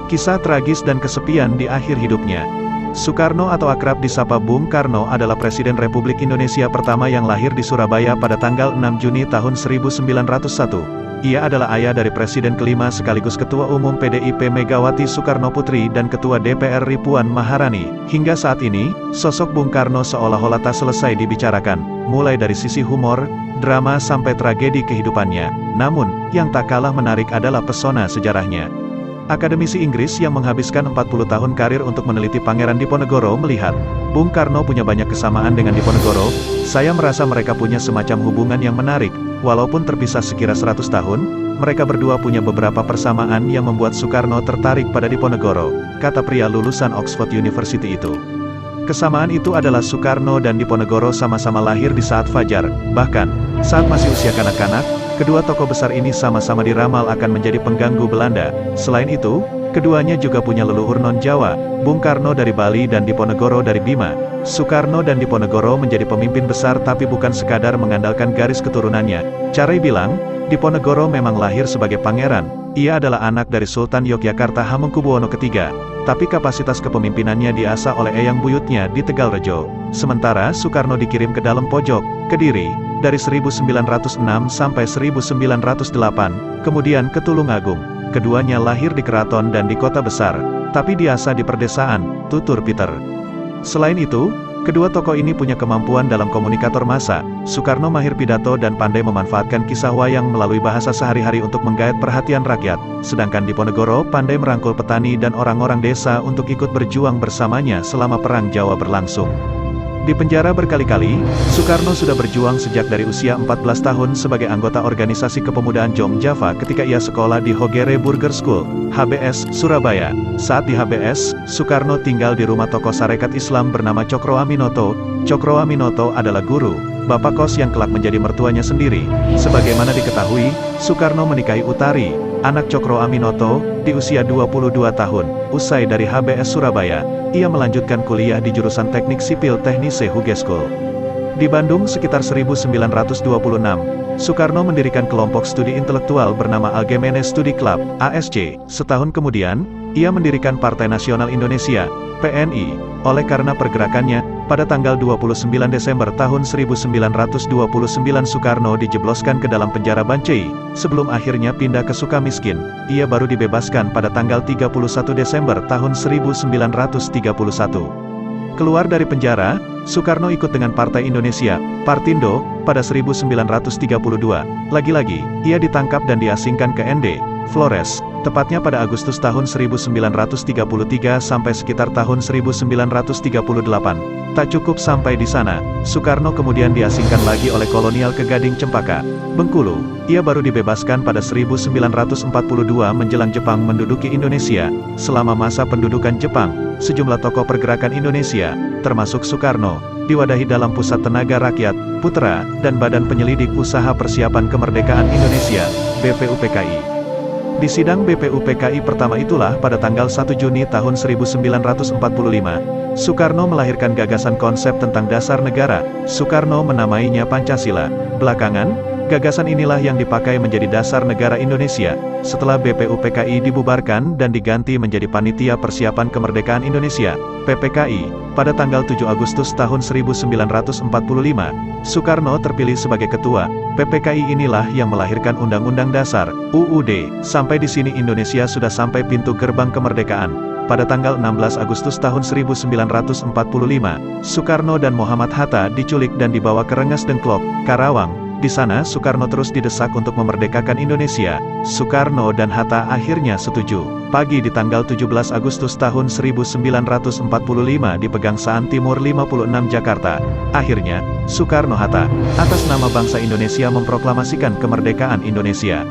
Kisah tragis dan kesepian di akhir hidupnya. Soekarno atau akrab disapa Bung Karno adalah Presiden Republik Indonesia pertama yang lahir di Surabaya pada tanggal 6 Juni tahun 1901. Ia adalah ayah dari Presiden kelima sekaligus Ketua Umum PDIP Megawati Soekarnoputri dan Ketua DPR Ri Puan Maharani. Hingga saat ini, sosok Bung Karno seolah-olah tak selesai dibicarakan, mulai dari sisi humor, drama sampai tragedi kehidupannya. Namun, yang tak kalah menarik adalah pesona sejarahnya. Akademisi Inggris yang menghabiskan 40 tahun karir untuk meneliti Pangeran Diponegoro melihat, Bung Karno punya banyak kesamaan dengan Diponegoro. Saya merasa mereka punya semacam hubungan yang menarik, walaupun terpisah sekira 100 tahun, mereka berdua punya beberapa persamaan yang membuat Soekarno tertarik pada Diponegoro, kata pria lulusan Oxford University itu. Kesamaan itu adalah Soekarno dan Diponegoro sama-sama lahir di saat fajar, bahkan, saat masih usia kanak-kanak, kedua tokoh besar ini sama-sama diramal akan menjadi pengganggu Belanda. Selain itu, keduanya juga punya leluhur non-Jawa, Bung Karno dari Bali dan Diponegoro dari Bima. Soekarno dan Diponegoro menjadi pemimpin besar tapi bukan sekadar mengandalkan garis keturunannya. Carey bilang, Diponegoro memang lahir sebagai pangeran. Ia adalah anak dari Sultan Yogyakarta Hamengkubuwono III, tapi kapasitas kepemimpinannya diasah oleh eyang buyutnya di Tegalrejo. Sementara Soekarno dikirim ke dalam pojok, Kediri, dari 1906 sampai 1908, kemudian ke Tulungagung. Keduanya lahir di keraton dan di kota besar, tapi diasah di perdesaan, tutur Peter. Selain itu, kedua tokoh ini punya kemampuan dalam komunikator massa. Soekarno mahir pidato dan pandai memanfaatkan kisah wayang melalui bahasa sehari-hari untuk menggait perhatian rakyat, sedangkan Diponegoro pandai merangkul petani dan orang-orang desa untuk ikut berjuang bersamanya selama Perang Jawa berlangsung. Di penjara berkali-kali, Soekarno sudah berjuang sejak dari usia 14 tahun sebagai anggota organisasi kepemudaan Jong Java ketika ia sekolah di Hogere Burger School, HBS, Surabaya. Saat di HBS, Soekarno tinggal di rumah tokoh Sarekat Islam bernama Cokro Aminoto. Cokro Aminoto adalah guru, bapak kos yang kelak menjadi mertuanya sendiri. Sebagaimana diketahui, Soekarno menikahi Utari, anak Cokro Aminoto, di usia 22 tahun. Usai dari HBS Surabaya, ia melanjutkan kuliah di jurusan Teknik Sipil Teknise Hugeskul. Di Bandung sekitar 1926, Soekarno mendirikan kelompok studi intelektual bernama Algemene Studi Club, ASC. Setahun kemudian, ia mendirikan Partai Nasional Indonesia, PNI. Oleh karena pergerakannya, pada tanggal 29 Desember tahun 1929 Soekarno dijebloskan ke dalam penjara Bancai, sebelum akhirnya pindah ke Sukamiskin. Ia baru dibebaskan pada tanggal 31 Desember tahun 1931. Keluar dari penjara, Soekarno ikut dengan Partai Indonesia, Partindo, pada 1932. Lagi-lagi, ia ditangkap dan diasingkan ke ND, Flores, tepatnya pada Agustus tahun 1933 sampai sekitar tahun 1938. Tak cukup sampai di sana, Soekarno kemudian diasingkan lagi oleh kolonial ke Gading Cempaka, Bengkulu. Ia baru dibebaskan pada 1942 menjelang Jepang menduduki Indonesia. Selama masa pendudukan Jepang, sejumlah tokoh pergerakan Indonesia, termasuk Soekarno, diwadahi dalam Pusat Tenaga Rakyat, Putra, dan Badan Penyelidik Usaha Persiapan Kemerdekaan Indonesia, BPUPKI. Di sidang BPUPKI pertama itulah pada tanggal 1 Juni tahun 1945, Soekarno melahirkan gagasan konsep tentang dasar negara. Soekarno menamainya Pancasila. Belakangan, gagasan inilah yang dipakai menjadi dasar negara Indonesia. Setelah BPUPKI dibubarkan dan diganti menjadi Panitia Persiapan Kemerdekaan Indonesia, PPKI, pada tanggal 7 Agustus tahun 1945, Soekarno terpilih sebagai ketua. PPKI inilah yang melahirkan Undang-Undang Dasar, UUD. Sampai di sini Indonesia sudah sampai pintu gerbang kemerdekaan. Pada tanggal 16 Agustus tahun 1945, Soekarno dan Muhammad Hatta diculik dan dibawa ke Rengas Dengklok, Karawang. Di sana Soekarno terus didesak untuk memerdekakan Indonesia. Soekarno dan Hatta akhirnya setuju. Pagi di tanggal 17 Agustus tahun 1945 di Pegangsaan Timur 56 Jakarta. Akhirnya, Soekarno-Hatta, atas nama bangsa Indonesia memproklamasikan kemerdekaan Indonesia.